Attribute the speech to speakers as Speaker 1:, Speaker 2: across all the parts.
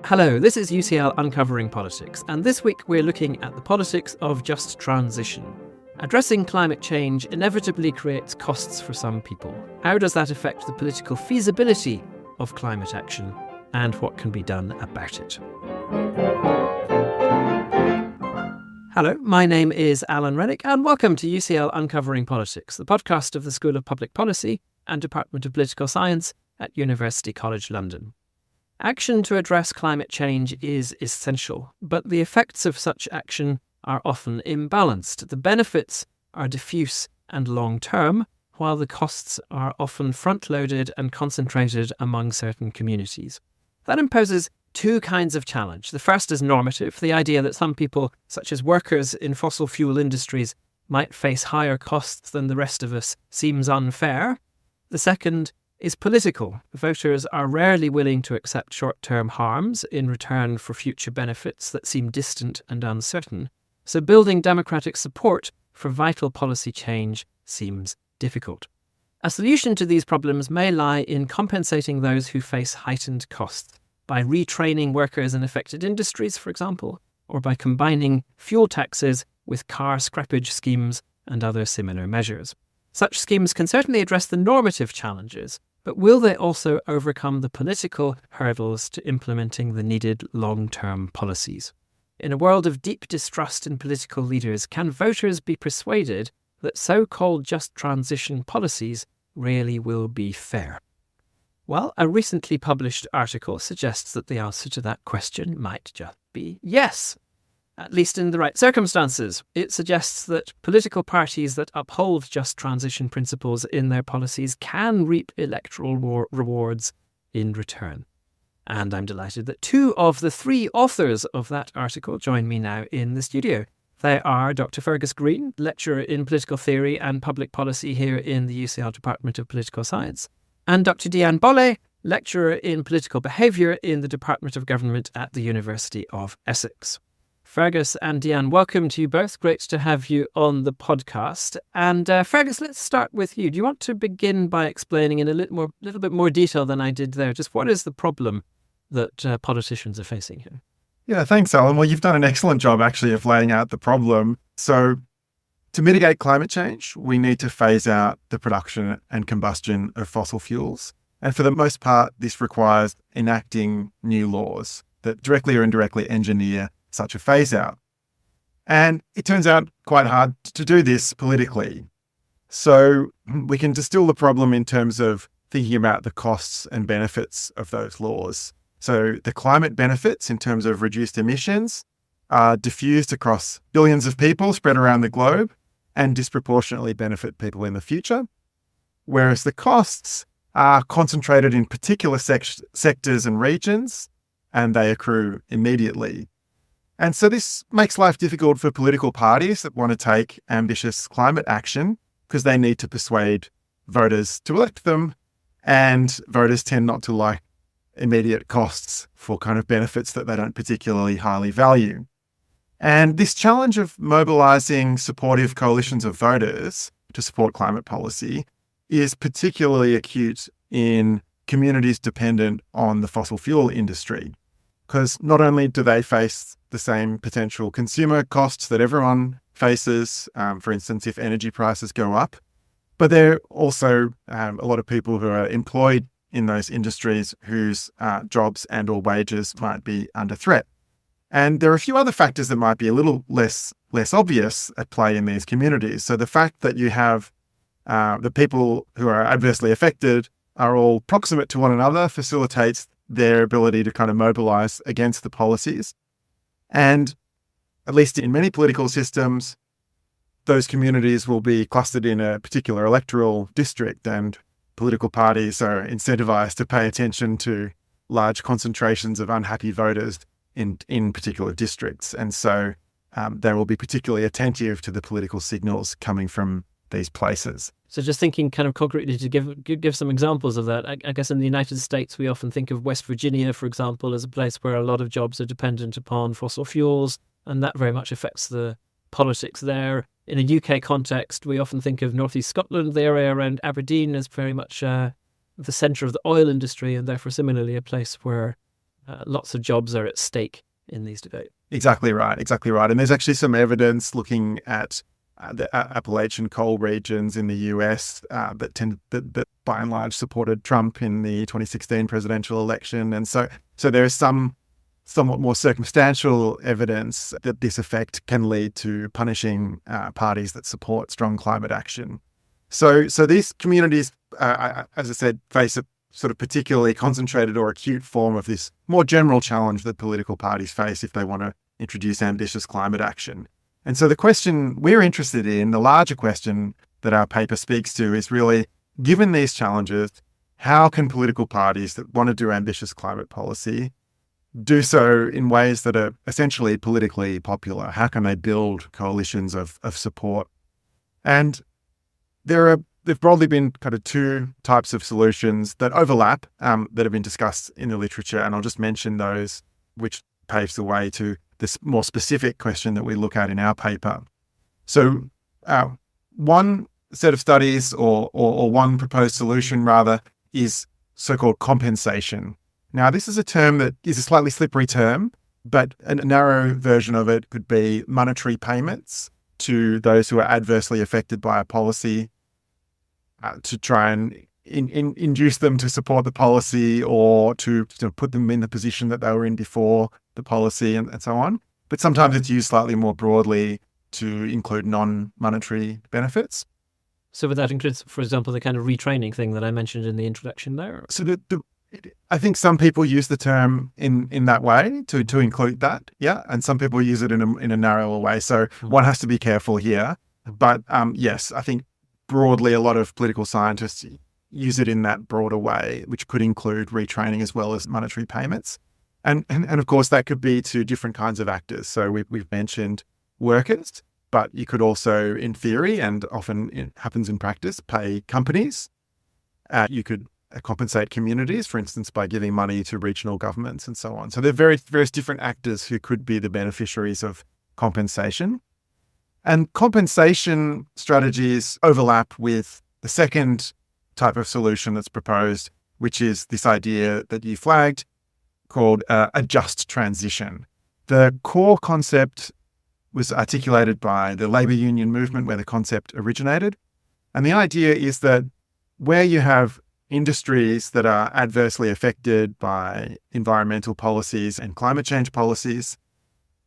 Speaker 1: Hello, this is UCL Uncovering Politics, and this week we're looking at the politics of just transition. Addressing climate change inevitably creates costs for some people. How does that affect the political feasibility of climate action, and what can be done about it? Hello, my name is Alan Rennick, and welcome to UCL Uncovering Politics, the podcast of the School of Public Policy and Department of Political Science at University College London. Action to address climate change is essential, but the effects of such action are often imbalanced. The benefits are diffuse and long-term, while the costs are often front-loaded and concentrated among certain communities. That imposes two kinds of challenge. The first is normative, the idea that some people, such as workers in fossil fuel industries, might face higher costs than the rest of us seems unfair. The second is political. Voters are rarely willing to accept short-term harms in return for future benefits that seem distant and uncertain. So building democratic support for vital policy change seems difficult. A solution to these problems may lie in compensating those who face heightened costs, by retraining workers in affected industries, for example, or by combining fuel taxes with car scrappage schemes and other similar measures. Such schemes can certainly address the normative challenges, but will they also overcome the political hurdles to implementing the needed long-term policies? In a world of deep distrust in political leaders, can voters be persuaded that so-called just transition policies really will be fair? Well, a recently published article suggests that the answer to that question might just be yes. At least in the right circumstances. It suggests that political parties that uphold just transition principles in their policies can reap electoral rewards in return. And I'm delighted that two of the three authors of that article join me now in the studio. They are Dr. Fergus Green, lecturer in political theory and public policy here in the UCL Department of Political Science, and Dr. Diane Bolle, lecturer in political behaviour in the Department of Government at the University of Essex. Fergus and Diane, welcome to you both. Great to have you on the podcast. And Fergus, let's start with you. Do you want to begin by explaining in a little bit more detail than I did there, just what is the problem that politicians are facing here?
Speaker 2: Yeah, thanks, Alan. Well, you've done an excellent job actually of laying out the problem. So to mitigate climate change, we need to phase out the production and combustion of fossil fuels. And for the most part, this requires enacting new laws that directly or indirectly engineer such a phase out. And it turns out quite hard to do this politically. So we can distill the problem in terms of thinking about the costs and benefits of those laws. So the climate benefits in terms of reduced emissions are diffused across billions of people spread around the globe and disproportionately benefit people in the future. Whereas the costs are concentrated in particular sectors and regions, and they accrue immediately. And so this makes life difficult for political parties that want to take ambitious climate action because they need to persuade voters to elect them, and voters tend not to like immediate costs for kind of benefits that they don't particularly highly value. And this challenge of mobilizing supportive coalitions of voters to support climate policy is particularly acute in communities dependent on the fossil fuel industry, because not only do they face the same potential consumer costs that everyone faces, for instance, if energy prices go up, but there are also a lot of people who are employed in those industries whose jobs and or wages might be under threat. And there are a few other factors that might be a little less obvious at play in these communities. So the fact that you have the people who are adversely affected are all proximate to one another facilitates their ability to kind of mobilize against the policies. And at least in many political systems, those communities will be clustered in a particular electoral district, and political parties are incentivized to pay attention to large concentrations of unhappy voters in particular districts. And so they will be particularly attentive to the political signals coming from these places.
Speaker 1: So just thinking kind of concretely to give some examples of that, I guess in the United States, we often think of West Virginia, for example, as a place where a lot of jobs are dependent upon fossil fuels, and that very much affects the politics there. In a UK context, we often think of North East Scotland, the area around Aberdeen, as very much the centre of the oil industry, and therefore similarly a place where lots of jobs are at stake in these debates.
Speaker 2: Exactly right. And there's actually some evidence looking at the Appalachian coal regions in the US that by and large supported Trump in the 2016 presidential election. And so there is some somewhat more circumstantial evidence that this effect can lead to punishing parties that support strong climate action. So these communities, as I said, face a sort of particularly concentrated or acute form of this more general challenge that political parties face if they want to introduce ambitious climate action. And so the question we're interested in, the larger question that our paper speaks to, is really, given these challenges, how can political parties that want to do ambitious climate policy do so in ways that are essentially politically popular? How can they build coalitions of support? And there've broadly been kind of two types of solutions that overlap that have been discussed in the literature. And I'll just mention those, which paves the way to this more specific question that we look at in our paper. So one set of studies or one proposed solution rather is so-called compensation. Now, this is a term that is a slightly slippery term, but a narrow version of it could be monetary payments to those who are adversely affected by a policy to try and induce them to support the policy or to put them in the position that they were in before the policy and so on. But sometimes it's used slightly more broadly to include non-monetary benefits.
Speaker 1: So would that include, for example, the kind of retraining thing that I mentioned in the introduction there?
Speaker 2: So I think some people use the term in that way to include that, yeah, and some people use it in a narrower way. So one has to be careful here. But yes, I think broadly a lot of political scientists use it in that broader way, which could include retraining as well as monetary payments. And of course, that could be to different kinds of actors. So we've mentioned workers, but you could also, in theory, and often it happens in practice, pay companies. You could compensate communities, for instance, by giving money to regional governments and so on. So there are various different actors who could be the beneficiaries of compensation. And compensation strategies overlap with the second type of solution that's proposed, which is this idea that you flagged called a just transition. The core concept was articulated by the labor union movement where the concept originated. And the idea is that where you have industries that are adversely affected by environmental policies and climate change policies,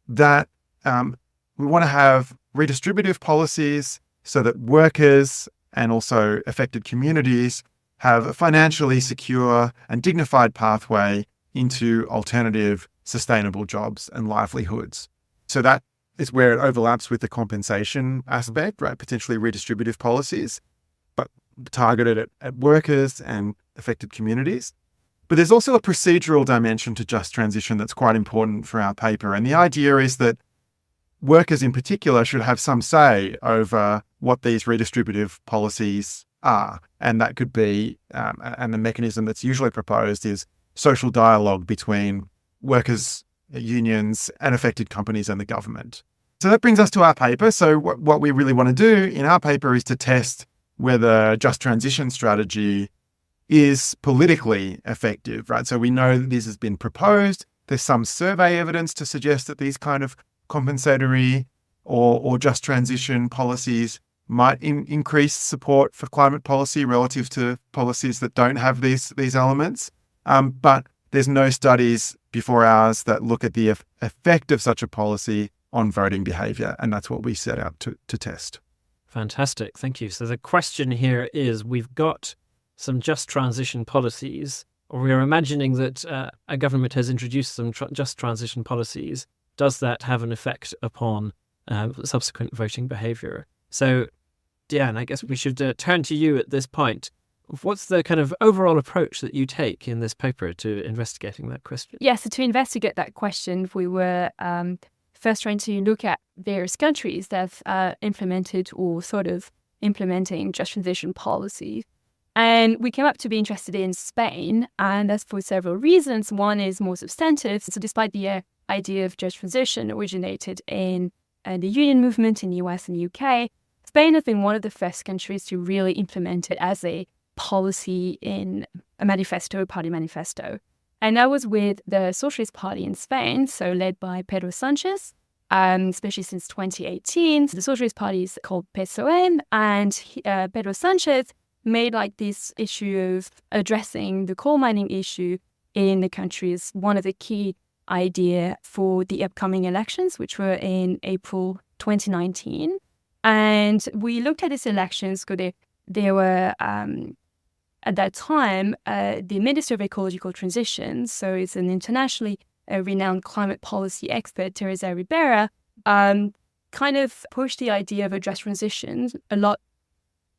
Speaker 2: that we want to have redistributive policies so that workers and also affected communities have a financially secure and dignified pathway into alternative sustainable jobs and livelihoods. So that is where it overlaps with the compensation aspect, right? Potentially redistributive policies, but targeted at workers and affected communities. But there's also a procedural dimension to just transition that's quite important for our paper. And the idea is that workers in particular should have some say over what these redistributive policies are. And that could be, and the mechanism that's usually proposed is social dialogue between workers, unions, and affected companies and the government. So that brings us to our paper. So what we really want to do in our paper is to test whether just transition strategy is politically effective, right? So we know that this has been proposed. There's some survey evidence to suggest that these kind of compensatory or just transition policies might increase support for climate policy relative to policies that don't have these elements. But there's no studies before ours that look at the effect of such a policy on voting behaviour, and that's what we set out to test.
Speaker 1: Fantastic, thank you. So the question here is, we've got some just transition policies, or we're imagining that a government has introduced some just transition policies. Does that have an effect upon subsequent voting behaviour? So, Deanne, I guess we should turn to you at this point. What's the kind of overall approach that you take in this paper to investigating that question?
Speaker 3: Yeah, so to investigate that question, we were first trying to look at various countries that implemented or sort of implementing just transition policies. And we came up to be interested in Spain, and that's for several reasons. One is more substantive. So despite the idea of just transition originated in the union movement in the US and UK, Spain has been one of the first countries to really implement it as a policy in a manifesto, party manifesto. And that was with the Socialist Party in Spain, so led by Pedro Sanchez, especially since 2018. The Socialist Party is called PSOE, and Pedro Sanchez made like this issue of addressing the coal mining issue in the country as one of the key idea for the upcoming elections, which were in April 2019. And we looked at these elections because they were, at that time, the Minister of Ecological Transition, so it's an internationally renowned climate policy expert, Teresa Ribera, kind of pushed the idea of a just transition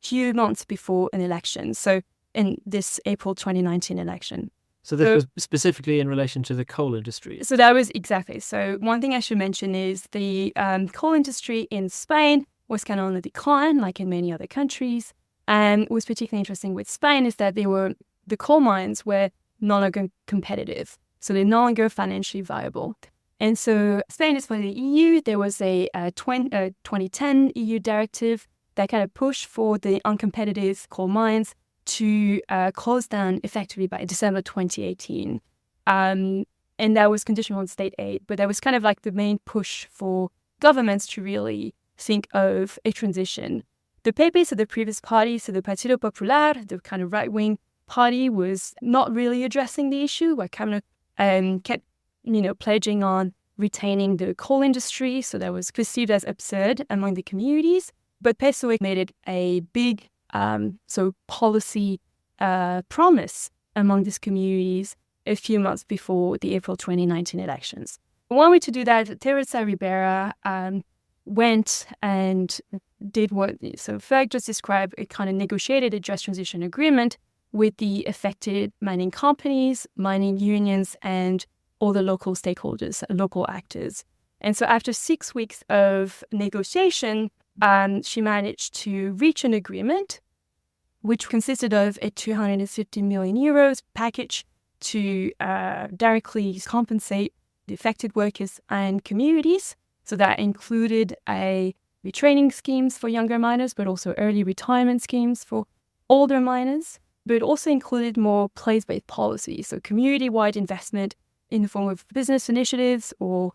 Speaker 3: few months before an election. So in this April 2019 election.
Speaker 1: So this was specifically in relation to the coal industry.
Speaker 3: So that was exactly. So one thing I should mention is the coal industry in Spain was kind of on the decline, like in many other countries. And what was particularly interesting with Spain is that the coal mines were no longer competitive. So they're no longer financially viable. And so Spain is part of the EU. There was a 2010 EU directive that kind of pushed for the uncompetitive coal mines to close down effectively by December 2018. And that was conditional on state aid. But that was kind of like the main push for governments to really think of a transition. The PPs of the previous party, so the Partido Popular, the kind of right-wing party, was not really addressing the issue. Like kind of kept, pledging on retaining the coal industry. So that was perceived as absurd among the communities. But PSOE made it a big policy promise among these communities a few months before the April 2019 elections. One way to do that, Teresa Ribera went and did what Ferg just described. It kind of negotiated a just transition agreement with the affected mining companies, mining unions, and all the local stakeholders, local actors. And so after 6 weeks of negotiation, she managed to reach an agreement, which consisted of a 250 million euros package to directly compensate the affected workers and communities. So that included retraining schemes for younger miners, but also early retirement schemes for older miners. But it also included more place-based policies, so community-wide investment in the form of business initiatives or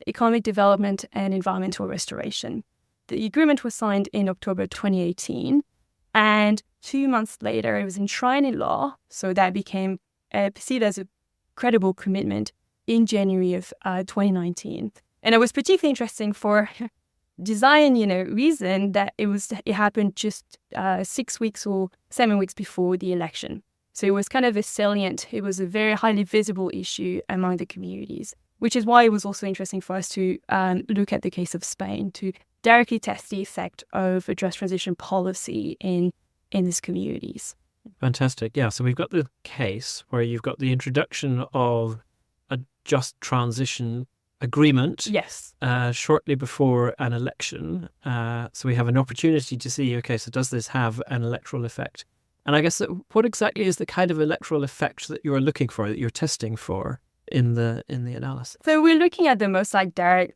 Speaker 3: economic development and environmental restoration. The agreement was signed in October 2018, and 2 months later, it was enshrined in law, so that became perceived as a credible commitment in January of 2019. And it was particularly interesting for design, reason that it happened just 6 weeks or 7 weeks before the election. So it was kind of it was a very highly visible issue among the communities, which is why it was also interesting for us to look at the case of Spain, to directly test the effect of a just transition policy in these communities.
Speaker 1: Fantastic. Yeah, so we've got the case where you've got the introduction of a just transition agreement.
Speaker 3: Yes.
Speaker 1: Shortly before an election. So we have an opportunity to see, okay, so does this have an electoral effect? And I guess what exactly is the kind of electoral effect that you're looking for, that you're testing for in the analysis?
Speaker 3: So we're looking at the most direct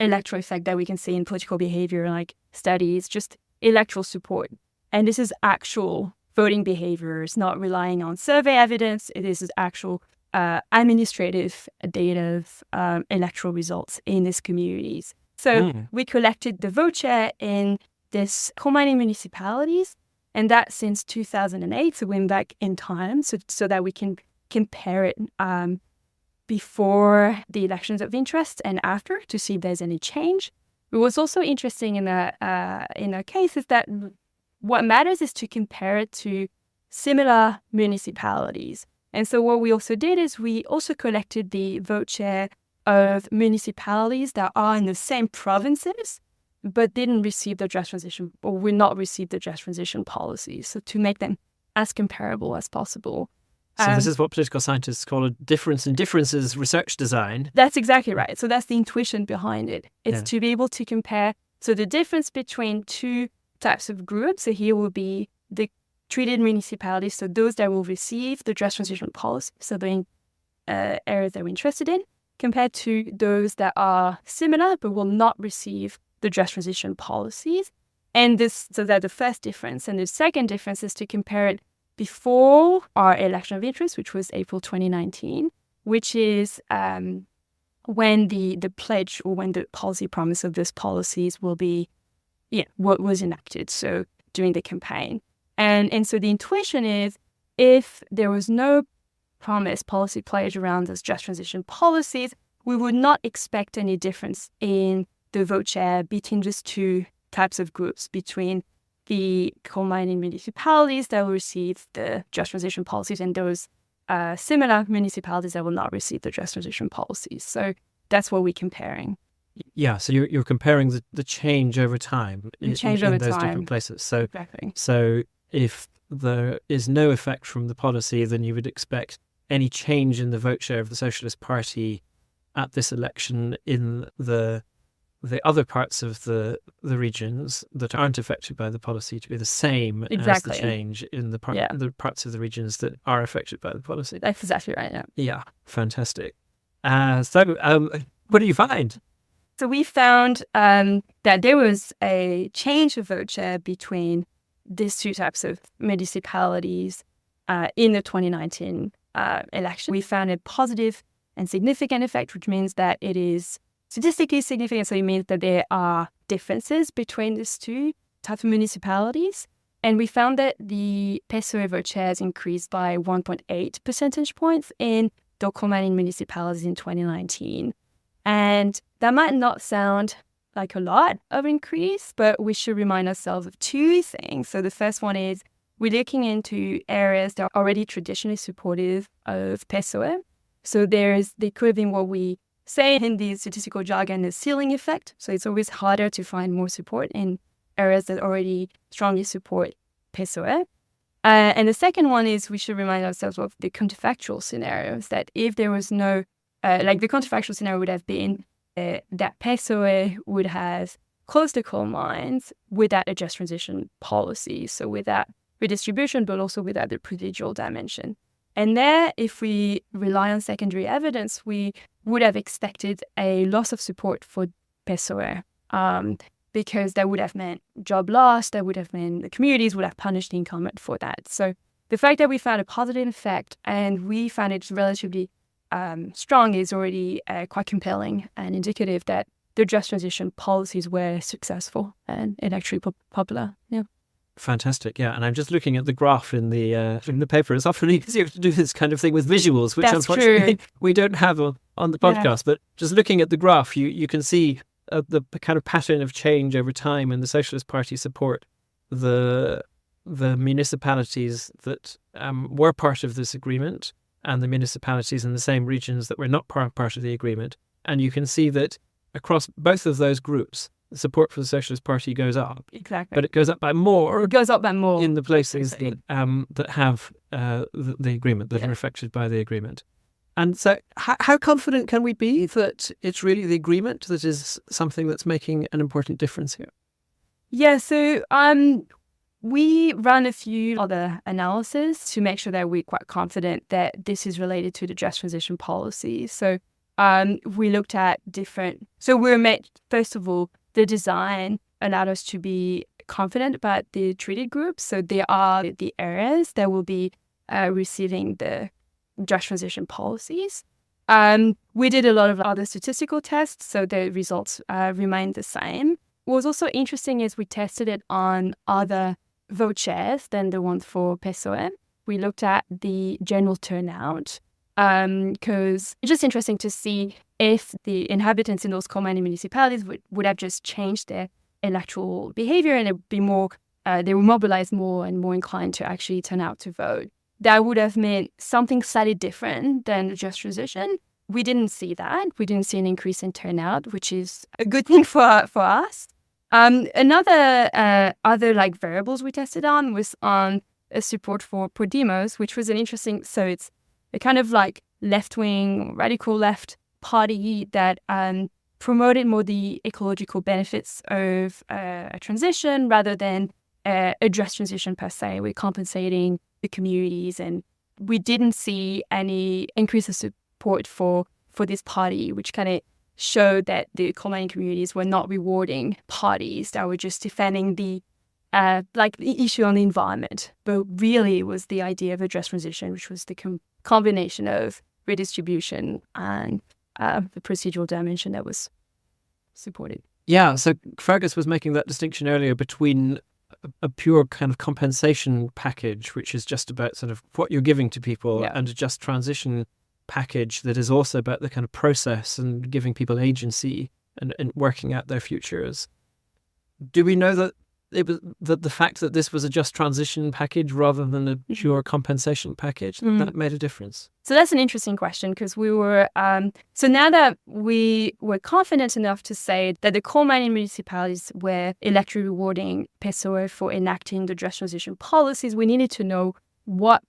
Speaker 3: electoral effect that we can see in political behavior studies, just electoral support. And this is actual voting behaviors, not relying on survey evidence. This is actual administrative data of electoral results in these communities. So we collected the vote share in these coal mining municipalities, and that since 2008, so went back in time, so that we can compare it before the elections of interest and after to see if there's any change. What was also interesting in our case is that what matters is to compare it to similar municipalities. And so what we also did is we also collected the vote share of municipalities that are in the same provinces, but didn't receive the just transition or will not receive the just transition policies. So to make them as comparable as possible.
Speaker 1: So this is what political scientists call a difference in differences research design.
Speaker 3: That's exactly right. So that's the intuition behind it. It's to be able to compare. So the difference between two types of groups, so here will be the treated municipalities, so those that will receive the just transition policy, so the areas that we're interested in, compared to those that are similar but will not receive the just transition policies. And so that's the first difference. And the second difference is to compare it before our election of interest, which was April 2019, which is when the pledge or when the policy promise of those policies will be, what was enacted. So during the campaign. And so the intuition is if there was no promise policy pledge around those just transition policies, we would not expect any difference in the vote share between just two types of groups, between the coal mining municipalities that will receive the just transition policies and those similar municipalities that will not receive the just transition policies. So that's what we're comparing.
Speaker 1: Yeah, so you're comparing the change over time in those different places. So,
Speaker 3: exactly.
Speaker 1: So if there is no effect from the policy, then you would expect any change in the vote share of the Socialist Party at this election in the other parts of the regions that aren't affected by the policy to be the same as the change in the parts of the regions that are affected by the policy.
Speaker 3: That's exactly right, yeah.
Speaker 1: Yeah, fantastic. So what do you find?
Speaker 3: So we found that there was a change of vote share between these two types of municipalities in the 2019 election. We found a positive and significant effect, which means that it is statistically significant. So it means that there are differences between these two types of municipalities. And we found that the PSOE vote shares increased by 1.8 percentage points in the coal mining municipalities in 2019. And that might not sound like a lot of increase, but we should remind ourselves of two things. So the first one is we're looking into areas that are already traditionally supportive of PSOE. So there could have been what we say in the statistical jargon, the ceiling effect. So it's always harder to find more support in areas that already strongly support PSOE. And the second one is we should remind ourselves of the counterfactual scenarios, that if there was no the counterfactual scenario would have been that PSOE would have closed the coal mines without a just transition policy, so without redistribution, but also without the procedural dimension. And there, if we rely on secondary evidence, we would have expected a loss of support for PSOE because that would have meant job loss, that would have meant the communities would have punished the incumbent for that. So the fact that we found a positive effect and we found it relatively strong is already quite compelling and indicative that the just transition policies were successful and actually popular. Yeah.
Speaker 1: Fantastic, yeah. And I'm just looking at the graph in the paper. It's often easier to do this kind of thing with visuals, which unfortunately we don't have on the podcast. Yeah. But just looking at the graph, you can see the kind of pattern of change over time in the Socialist Party support. The municipalities that were part of this agreement and the municipalities in the same regions that were not part of the agreement. And you can see that across both of those groups, the support for the Socialist Party goes up.
Speaker 3: Exactly.
Speaker 1: But it goes up by more.
Speaker 3: It goes up by more.
Speaker 1: In the places that have the agreement, that are affected by the agreement. And so how confident can we be that it's really the agreement that is something that's making an important difference here?
Speaker 3: Yeah, so we run a few other analyses to make sure that we're quite confident that this is related to the just transition policy. So we looked at first of all, the design allowed us to be confident about the treated groups. So there are the areas that will be receiving the just transition policies. We did a lot of other statistical tests, so the results remained the same. What was also interesting is we tested it on other vote shares than the one for PSOE. We looked at the general turnout because it's just interesting to see if the inhabitants in those coal mining municipalities would have just changed their electoral behavior and it would be more, they would mobilize more and more inclined to actually turn out to vote. That would have meant something slightly different than the just transition. We didn't see that. We didn't see an increase in turnout, which is a good thing for us. Other variables we tested on was on a support for Podemos, which was an interesting, so it's a kind of like left-wing, radical left party that promoted more the ecological benefits of a transition rather than a just transition per se. We're compensating the communities, and we didn't see any increase of support for this party, which kind of showed that the coal mining communities were not rewarding parties that were just defending the like the issue on the environment, but really it was the idea of a just transition, which was the combination of redistribution and the procedural dimension that was supported.
Speaker 1: Yeah, so Fergus was making that distinction earlier between a pure kind of compensation package, which is just about sort of what you're giving to people, and a just transition package that is also about the kind of process and giving people agency and working out their futures. Do we know that it was that the fact that this was a just transition package rather than a pure compensation package, that made a difference?
Speaker 3: So that's an interesting question, because we were so now that we were confident enough to say that the coal mining municipalities were electorally rewarding PSOE for enacting the just transition policies, we needed to know what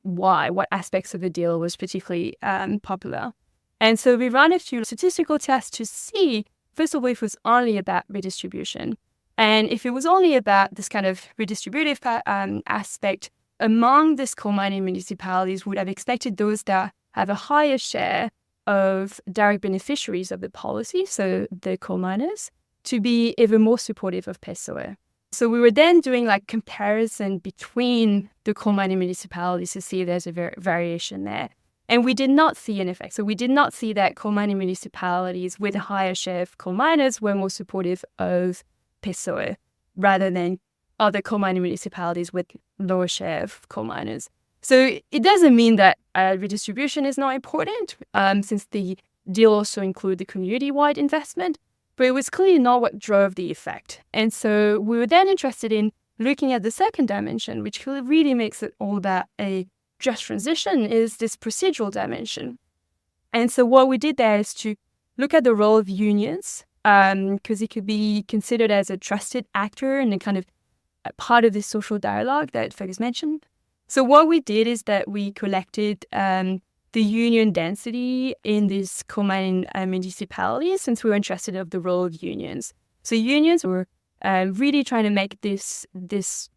Speaker 3: aspects of the deal was particularly popular. And so we ran a few statistical tests to see, first of all, if it was only about redistribution. And if it was only about this kind of redistributive aspect, among these coal mining municipalities, would have expected those that have a higher share of direct beneficiaries of the policy, so the coal miners, to be even more supportive of PSOE. So we were then doing like comparison between the coal mining municipalities to see if there's a variation there. And we did not see an effect. So we did not see that coal mining municipalities with a higher share of coal miners were more supportive of PSOE rather than other coal mining municipalities with lower share of coal miners. So it doesn't mean that redistribution is not important, since the deal also included the community-wide investment, but it was clearly not what drove the effect. And so we were then interested in looking at the second dimension, which really makes it all about a just transition, is this procedural dimension. And so what we did there is to look at the role of unions, because it could be considered as a trusted actor and a kind of a part of this social dialogue that Fergus mentioned. So what we did is that we collected the union density in these coal mining municipalities, since we were interested in the role of unions. So unions were really trying to make this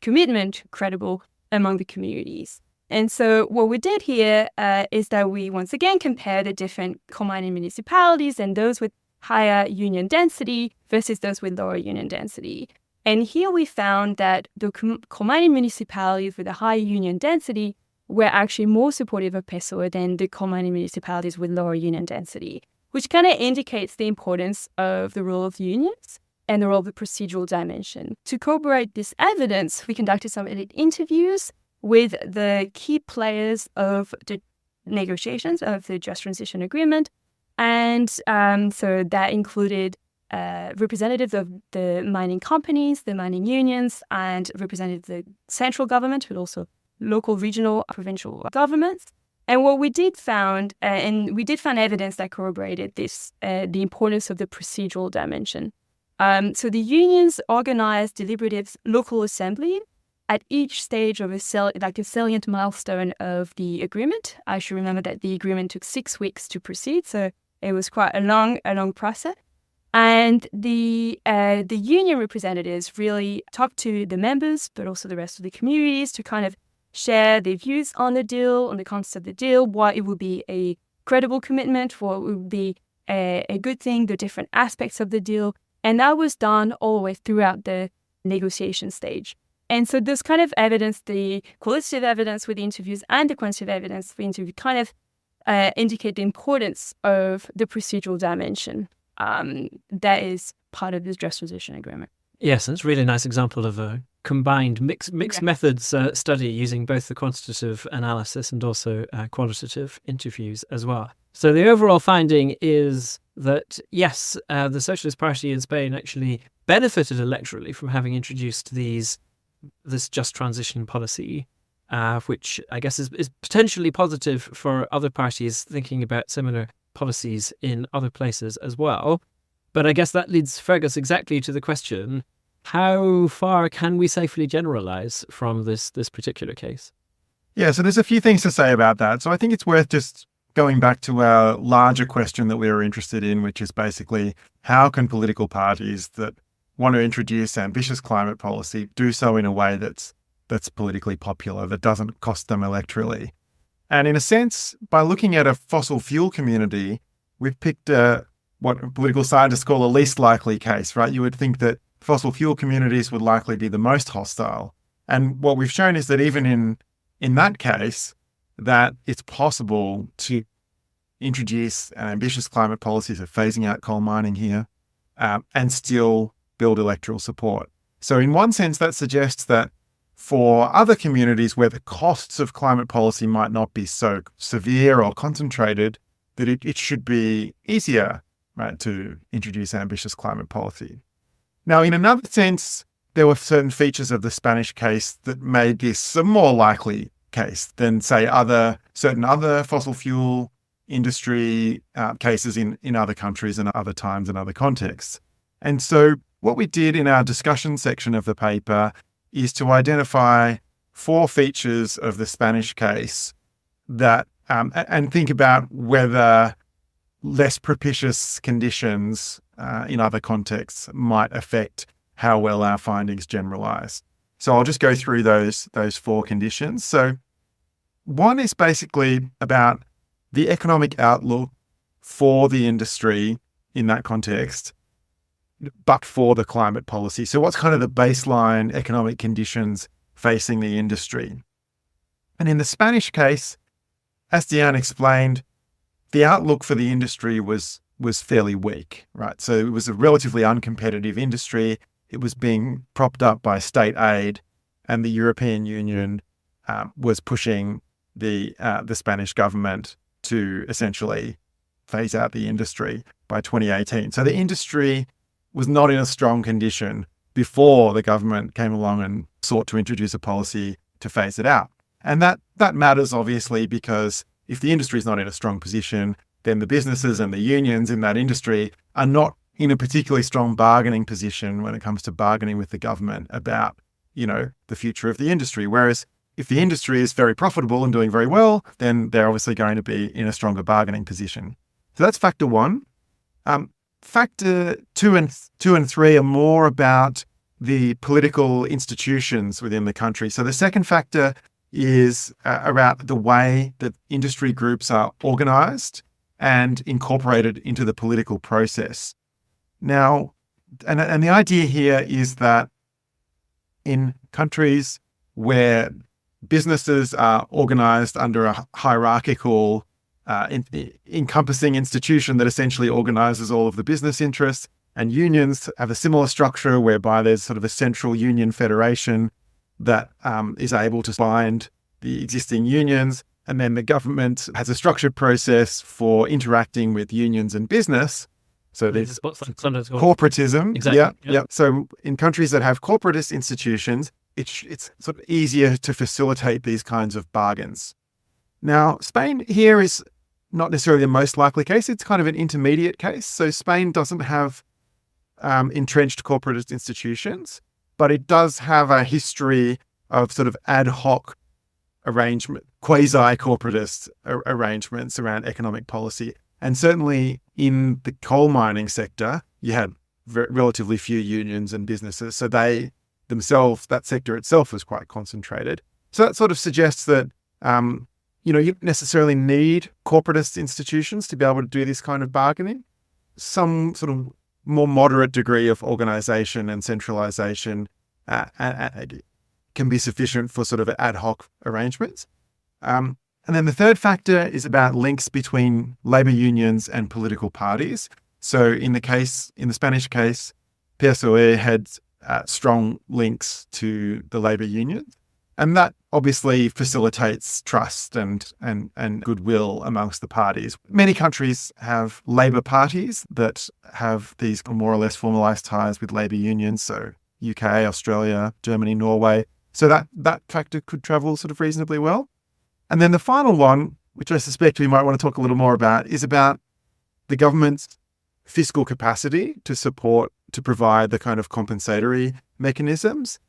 Speaker 3: commitment credible among the communities. And so what we did here is that we once again compared the different coal mining municipalities and those with higher union density versus those with lower union density. And here we found that the coal mining municipalities with a higher union density were actually more supportive of PSOE than the coal mining municipalities with lower union density, which kind of indicates the importance of the role of unions and the role of the procedural dimension. To corroborate this evidence, we conducted some interviews with the key players of the negotiations of the Just Transition Agreement. And so that included representatives of the mining companies, the mining unions, and representatives of the central government, but also local, regional, provincial governments. And what we did found, and we did find evidence that corroborated this, the importance of the procedural dimension. So the unions organized deliberative local assembly at each stage of a salient milestone of the agreement. I should remember that the agreement took 6 weeks to proceed, so it was quite a long process. And the union representatives really talked to the members, but also the rest of the communities, to kind of share their views on the deal, on the concept of the deal, why it would be a credible commitment, what would be a good thing, the different aspects of the deal. And that was done all the way throughout the negotiation stage. And so this kind of evidence, the qualitative evidence with the interviews and the quantitative evidence with the interview, kind of indicate the importance of the procedural dimension that is part of this Just Transition Agreement.
Speaker 1: Yes, and it's a really nice example of a combined mixed methods study using both the quantitative analysis and also qualitative interviews as well. So the overall finding is that, yes, the Socialist Party in Spain actually benefited electorally from having introduced this just transition policy, which I guess is potentially positive for other parties thinking about similar policies in other places as well. But I guess that leads Fergus exactly to the question, how far can we safely generalize from this particular case?
Speaker 2: Yeah, so there's a few things to say about that. So I think it's worth just going back to our larger question that we were interested in, which is basically how can political parties that want to introduce ambitious climate policy do so in a way that's politically popular, that doesn't cost them electorally? And in a sense, by looking at a fossil fuel community, we've picked what political scientists call a least likely case, right? You would think that fossil fuel communities would likely be the most hostile. And what we've shown is that even in that case, that it's possible to introduce ambitious climate policies of phasing out coal mining here and still build electoral support. So in one sense, that suggests that for other communities where the costs of climate policy might not be so severe or concentrated, that it should be easier, right, to introduce ambitious climate policy. Now, in another sense, there were certain features of the Spanish case that made this a more likely case than, say, certain other fossil fuel industry cases in other countries and other times and other contexts. And so what we did in our discussion section of the paper is to identify 4 features of the Spanish case that and think about whether less propitious conditions in other contexts might affect how well our findings generalize. So I'll just go through those 4 conditions. So one is basically about the economic outlook for the industry in that context, but for the climate policy. So what's kind of the baseline economic conditions facing the industry? And in the Spanish case, as Diane explained, the outlook for the industry was fairly weak, right? So it was a relatively uncompetitive industry. It was being propped up by state aid, and the European Union was pushing the Spanish government to essentially phase out the industry by 2018. So the industry was not in a strong condition before the government came along and sought to introduce a policy to phase it out. And that matters, obviously, because if the industry is not in a strong position, then the businesses and the unions in that industry are not in a particularly strong bargaining position when it comes to bargaining with the government about, the future of the industry. Whereas if the industry is very profitable and doing very well, then they're obviously going to be in a stronger bargaining position. So that's factor 1. Factor 2 and 3 are more about the political institutions within the country. So the second factor is around the way that industry groups are organized and incorporated into the political process. Now, and the idea here is that in countries where businesses are organized under a hierarchical encompassing institution that essentially organizes all of the business interests, and unions have a similar structure whereby there's sort of a central union federation that is able to bind the existing unions, and then the government has a structured process for interacting with unions and business. So there's corporatism.
Speaker 1: Exactly.
Speaker 2: Yeah. So in countries that have corporatist institutions, it's sort of easier to facilitate these kinds of bargains. Now, Spain here is not necessarily the most likely case. It's kind of an intermediate case. So Spain doesn't have entrenched corporatist institutions, but it does have a history of sort of ad hoc arrangement, quasi-corporatist arrangements around economic policy. And certainly in the coal mining sector, you had relatively few unions and businesses. So they themselves, that sector itself was quite concentrated. So that sort of suggests that, you don't necessarily need corporatist institutions to be able to do this kind of bargaining. Some sort of more moderate degree of organization and centralization can be sufficient for sort of ad hoc arrangements. And then the third factor is about links between labor unions and political parties. So in the Spanish case, PSOE had strong links to the labor unions. And that obviously facilitates trust and goodwill amongst the parties. Many countries have labor parties that have these more or less formalized ties with labor unions. So UK, Australia, Germany, Norway. So that factor could travel sort of reasonably well. And then the final one, which I suspect we might want to talk a little more about, is about the government's fiscal capacity to provide the kind of compensatory mechanisms,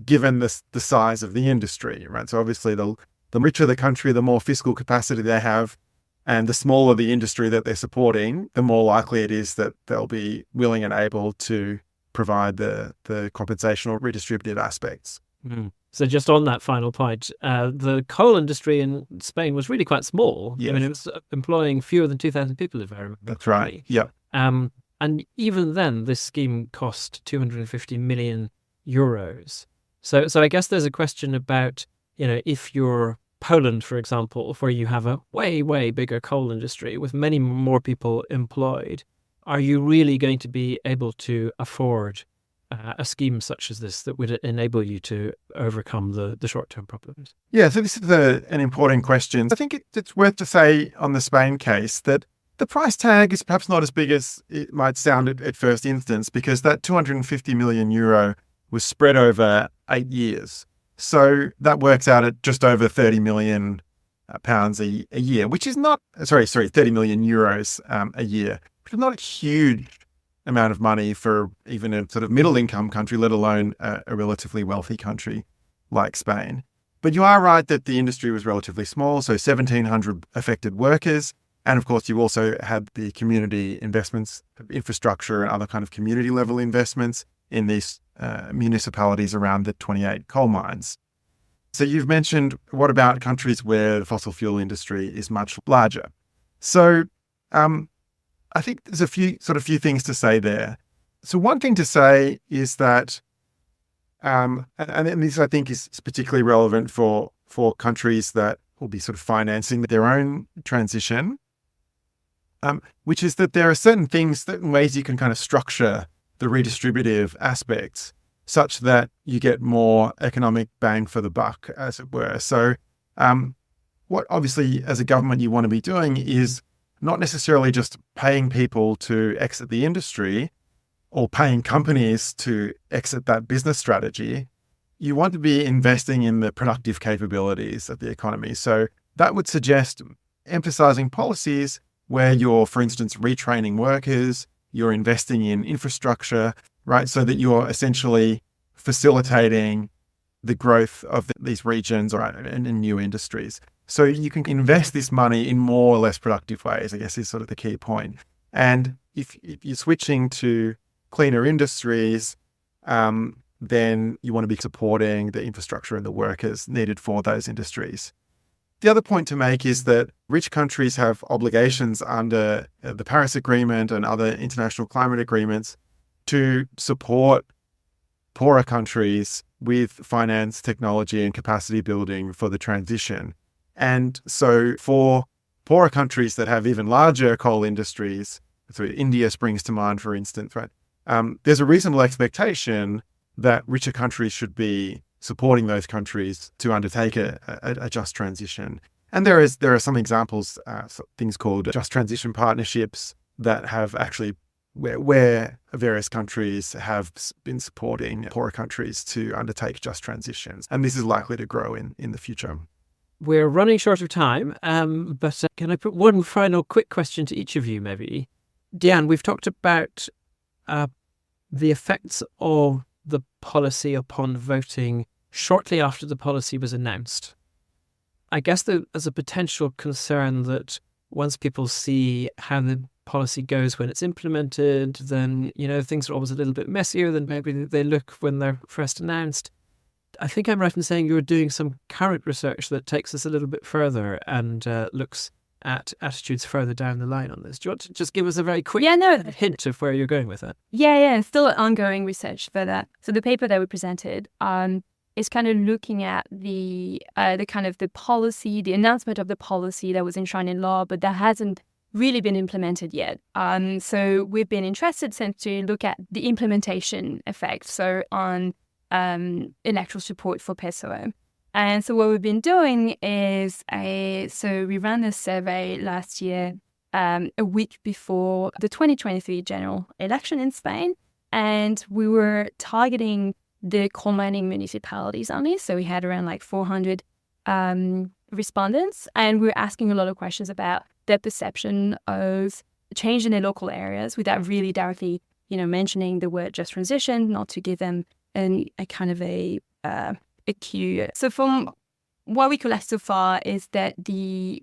Speaker 2: given the size of the industry, right? So obviously the richer the country, the more fiscal capacity they have, and the smaller the industry that they're supporting, the more likely it is that they'll be willing and able to provide the compensation or redistributive aspects.
Speaker 1: Mm. So just on that final point, the coal industry in Spain was really quite small.
Speaker 2: Yes.
Speaker 1: I mean, it was employing fewer than 2,000 people, if I remember
Speaker 2: That's
Speaker 1: correctly.
Speaker 2: right. Yeah.
Speaker 1: And even then, this scheme cost 250 million euros. So I guess there's a question about, if you're Poland, for example, where you have a way, way bigger coal industry with many more people employed, are you really going to be able to afford a scheme such as this that would enable you to overcome the short-term problems?
Speaker 2: Yeah, so this is an important question. I think it's worth to say on the Spain case that the price tag is perhaps not as big as it might sound at first instance, because that 250 million euro was spread over 8 years. So that works out at just over 30 million pounds a year, which is not, 30 million euros a year, which is not a huge amount of money for even a sort of middle income country, let alone a relatively wealthy country like Spain. But you are right that the industry was relatively small, so 1,700 affected workers. And of course, you also had the community investments, infrastructure and other kind of community level investments in these municipalities around the 28 coal mines. So you've mentioned, what about countries where the fossil fuel industry is much larger? So I think there's a few things to say there. So one thing to say is that, and this I think is particularly relevant for countries that will be sort of financing their own transition, which is that there are certain ways you can kind of structure the redistributive aspects such that you get more economic bang for the buck, as it were. So what obviously as a government you want to be doing is not necessarily just paying people to exit the industry or paying companies to exit that business strategy. You want to be investing in the productive capabilities of the economy. So that would suggest emphasizing policies where you're, for instance, retraining workers, you're investing in infrastructure, right? So that you're essentially facilitating the growth of these regions and in new industries. So you can invest this money in more or less productive ways, I guess is sort of the key point. And if you're switching to cleaner industries, then you want to be supporting the infrastructure and the workers needed for those industries. The other point to make is that rich countries have obligations under the Paris Agreement and other international climate agreements to support poorer countries with finance, technology, and capacity building for the transition. And so for poorer countries that have even larger coal industries, so India springs to mind, for instance, right? There's a reasonable expectation that richer countries should be supporting those countries to undertake a just transition. And there are some examples, things called just transition partnerships that have actually where various countries have been supporting poorer countries to undertake just transitions. And this is likely to grow in the future.
Speaker 1: We're running short of time, but can I put one final quick question to each of you, maybe? Diane, we've talked about the effects of the policy upon voting shortly after the policy was announced. I guess there's a potential concern that once people see how the policy goes when it's implemented, then, things are always a little bit messier than maybe they look when they're first announced. I think I'm right in saying you're doing some current research that takes us a little bit further and looks at attitudes further down the line on this. Do you want to just give us a very quick hint of where you're going with it?
Speaker 3: Yeah, still ongoing research for that. So the paper that we presented is kind of looking at the kind of the policy, the announcement of the policy that was enshrined in law, but that hasn't really been implemented yet. So we've been interested since to look at the implementation effect, so on electoral support for PSOE. And so what we've been doing is, so we ran this survey last year, a week before the 2023 general election in Spain, and we were targeting the coal mining municipalities only. So we had around 400 respondents, and we were asking a lot of questions about their perception of change in their local areas without really directly, mentioning the word just transition, not to give them a kind of a cue. So from what we collect so far is that the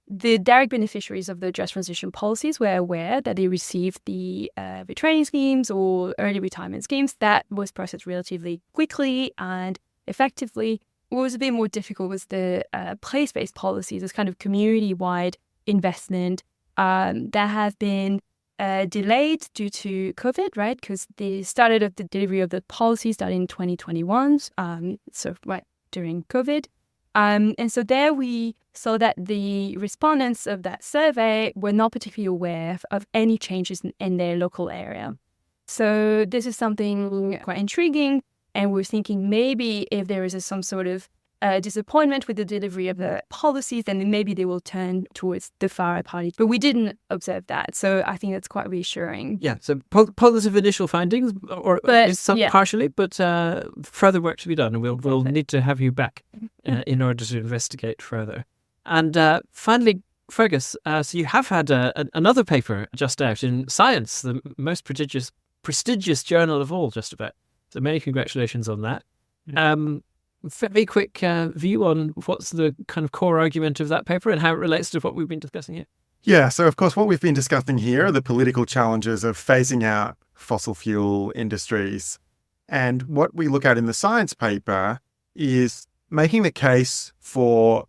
Speaker 3: direct beneficiaries of the just transition policies were aware that they received the retraining schemes or early retirement schemes. That was processed relatively quickly and effectively. What was a bit more difficult was the place-based policies, this kind of community-wide investment that have been delayed due to COVID, right? Because the started of the delivery of the policy started in 2021, so right during COVID. And so there we saw that the respondents of that survey were not particularly aware of any changes in their local area. So this is something quite intriguing. And we're thinking maybe if there is some sort of disappointment with the delivery of the policies, then maybe they will turn towards the far right party. But we didn't observe that. So I think that's quite reassuring.
Speaker 1: Yeah, so positive initial findings, partially, but further work to be done. And we'll need to have you back in order to investigate further. And finally, Fergus, so you have had another paper just out in Science, the most prestigious journal of all, just about. So many congratulations on that. Very quick view on what's the kind of core argument of that paper and how it relates to what we've been discussing here.
Speaker 2: Yeah, so of course what we've been discussing here are the political challenges of phasing out fossil fuel industries. And what we look at in the Science paper is making the case for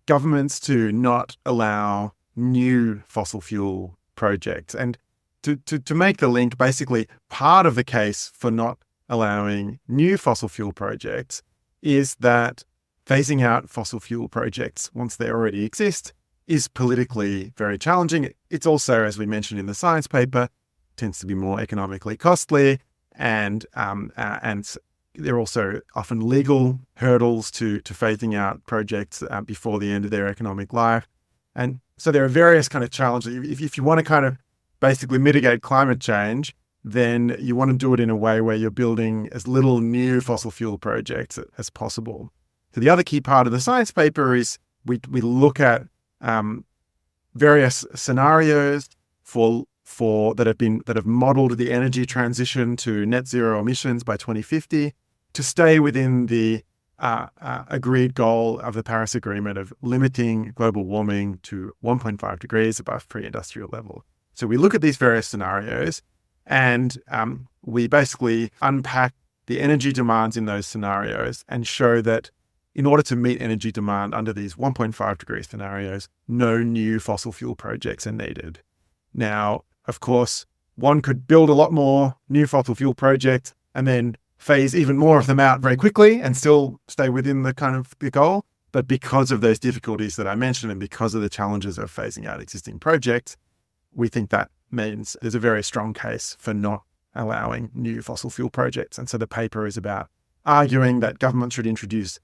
Speaker 2: governments to not allow new fossil fuel projects. And to make the link, basically part of the case for not allowing new fossil fuel projects is that phasing out fossil fuel projects once they already exist is politically very challenging. It's also, as we mentioned in the Science paper, tends to be more economically costly, and there are also often legal hurdles to phasing out projects before the end of their economic life. And so there are various kind of challenges. If you want to kind of basically mitigate climate change, then you want to do it in a way where you're building as little new fossil fuel projects as possible. So the other key part of the Science paper is we look at various scenarios that have modeled the energy transition to net zero emissions by 2050 to stay within the agreed goal of the Paris Agreement of limiting global warming to 1.5 degrees above pre-industrial level. So we look at these various scenarios and we basically unpack the energy demands in those scenarios and show that in order to meet energy demand under these 1.5 degree scenarios, no new fossil fuel projects are needed. Now, of course, one could build a lot more new fossil fuel projects and then phase even more of them out very quickly and still stay within the kind of the goal. But because of those difficulties that I mentioned and because of the challenges of phasing out existing projects, we think that means there's a very strong case for not allowing new fossil fuel projects. And so the paper is about arguing that governments should introduce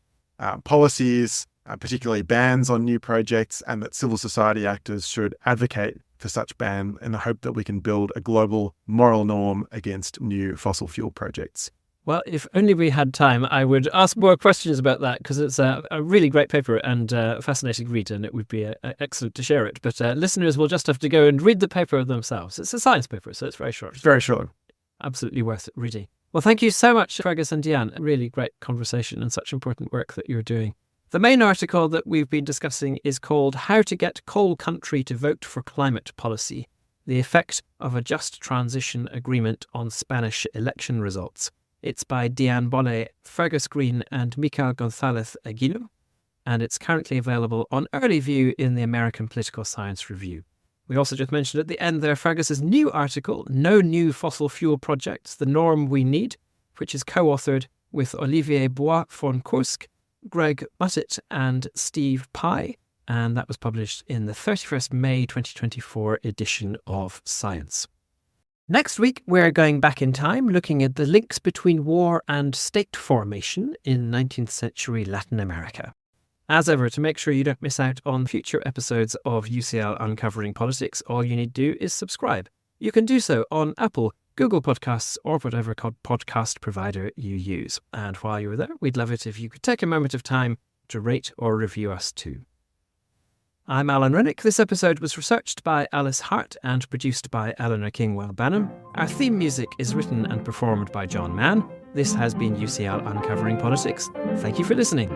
Speaker 2: policies, particularly bans on new projects, and that civil society actors should advocate for such ban in the hope that we can build a global moral norm against new fossil fuel projects.
Speaker 1: Well, if only we had time, I would ask more questions about that because it's a really great paper and a fascinating read, and it would be excellent to share it. But listeners will just have to go and read the paper themselves. It's a Science paper, so it's very short.
Speaker 2: It's very short.
Speaker 1: Absolutely worth reading. Well, thank you so much, Fergus and Diane. Really great conversation and such important work that you're doing. The main article that we've been discussing is called How to Get Coal Country to Vote for Climate Policy, the Effect of a Just Transition Agreement on Spanish Election Results. It's by Diane Bonnet, Fergus Green and Michael González Aguilo, and it's currently available on early view in the American Political Science Review. We also just mentioned at the end there Fergus's new article, No New Fossil Fuel Projects, The Norm We Need, which is co-authored with Olivier Bois-Foncoursk, Greg Buttett and Steve Pye, and that was published in the 31st May 2024 edition of Science. Next week, we're going back in time, looking at the links between war and state formation in 19th century Latin America. As ever, to make sure you don't miss out on future episodes of UCL Uncovering Politics, all you need to do is subscribe. You can do so on Apple, Google Podcasts, or whatever podcast provider you use. And while you're there, we'd love it if you could take a moment of time to rate or review us too. I'm Alan Rennick. This episode was researched by Alice Hart and produced by Eleanor Kingwell-Banham. Our theme music is written and performed by John Mann. This has been UCL Uncovering Politics. Thank you for listening.